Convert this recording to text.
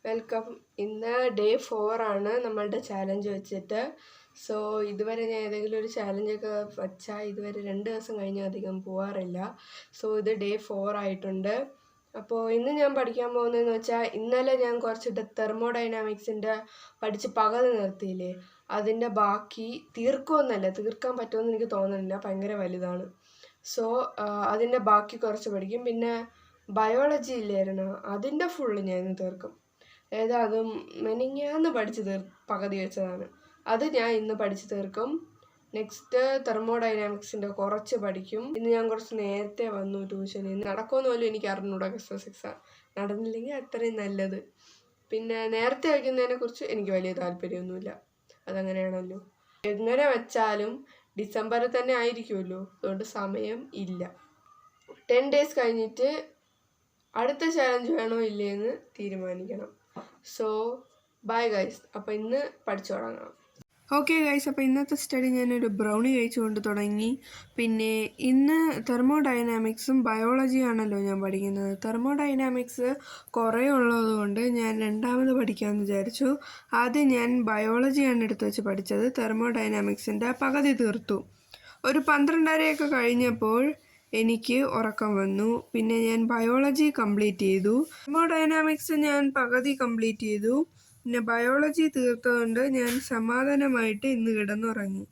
Welcome. ഇന്ന് day 4 ആണ് നമ്മളുടെ ചാലഞ്ച് വെച്ചിട്ട്. സോ ഇതുവരെ ഞാൻ ഏതെങ്കിലും ഒരു ചാലഞ്ചൊക്കെ വച്ചാൽ ഇതുവരെ 2 ദിവസം കഴിഞ്ഞ് അധികം പോവാറില്ല. സോ ഇത് ഡേ 4 ആയിട്ടുണ്ട്. അപ്പോൾ ഇന്ന് ഞാൻ പഠിക്കാൻ പോകുന്നതെന്ന് വെച്ചാൽ, ഇന്നലെ ഞാൻ കുറച്ചിട്ട് തെർമോഡൈനാമിക്സിൻ്റെ പഠിച്ച് പകുതി നിർത്തിയില്ലേ, അതിൻ്റെ ബാക്കി തീർക്കാൻ പറ്റുമെന്ന് എനിക്ക് തോന്നുന്നില്ല, ഭയങ്കര വലുതാണ്. സോ അതിൻ്റെ ബാക്കി കുറച്ച് പഠിക്കും. പിന്നെ ബയോളജി ഇല്ലായിരുന്നു, അതിൻ്റെ ഫുള്ള് ഞാൻ തീർക്കും. അതായത് അതും മെനിങ്ങാന്ന് പകുതി വെച്ചതാണ്, അത് ഞാൻ ഇന്ന് പഠിച്ച് തീർക്കും. നെക്സ്റ്റ് തെർമോഡൈനാമിക്സിൻ്റെ കുറച്ച് പഠിക്കും. ഇന്ന് ഞാൻ കുറച്ച് നേരത്തെ വന്നു ട്യൂഷനിൽ. നടക്കുമെന്ന് പോലും എനിക്ക് അറിഞ്ഞൂടാ. എക്സാം നടന്നില്ലെങ്കിൽ അത്രയും നല്ലത്. പിന്നെ നേരത്തെ വയ്ക്കുന്നതിനെ കുറിച്ച് എനിക്ക് വലിയ താല്പര്യമൊന്നുമില്ല, അതങ്ങനെയാണല്ലോ. എങ്ങനെ വെച്ചാലും ഡിസംബറിൽ തന്നെ ആയിരിക്കുമല്ലോ, അതുകൊണ്ട് സമയം ഇല്ല. 10 days കഴിഞ്ഞിട്ട് അടുത്ത ചാലഞ്ച് വേണോ ഇല്ലയെന്ന് തീരുമാനിക്കണം. So bye guys. അപ്പോൾ ഇന്ന് പഠിച്ചു തുടങ്ങാം. ഓക്കെ ഗൈസ്, അപ്പോൾ ഇന്നത്തെ സ്റ്റഡി ഞാനൊരു ബ്രൗണി കഴിച്ചുകൊണ്ട് തുടങ്ങി. പിന്നെ ഇന്ന് തെർമോഡൈനാമിക്സും ബയോളജിയാണല്ലോ ഞാൻ പഠിക്കുന്നത്. തെർമോഡൈനാമിക്സ് കുറേ ഉള്ളതുകൊണ്ട് ഞാൻ രണ്ടാമത് പഠിക്കാമെന്ന് വിചാരിച്ചു. ആദ്യം ഞാൻ ബയോളജിയാണ് എടുത്ത് വെച്ച് പഠിച്ചത്. തെർമോഡൈനാമിക്സിൻ്റെ പകുതി തീർത്തു. ഒരു 12:30 കഴിഞ്ഞപ്പോൾ എനിക്ക് ഉറക്കം വന്നു. പിന്നെ ഞാൻ ബയോളജി കംപ്ലീറ്റ് ചെയ്തു. തെർമോഡൈനാമിക്സ് ഞാൻ പകുതി കംപ്ലീറ്റ് ചെയ്തു. പിന്നെ ബയോളജി തീർത്തതുകൊണ്ട് ഞാൻ സമാധാനമായിട്ട് ഇന്ന് കിടന്നുറങ്ങി.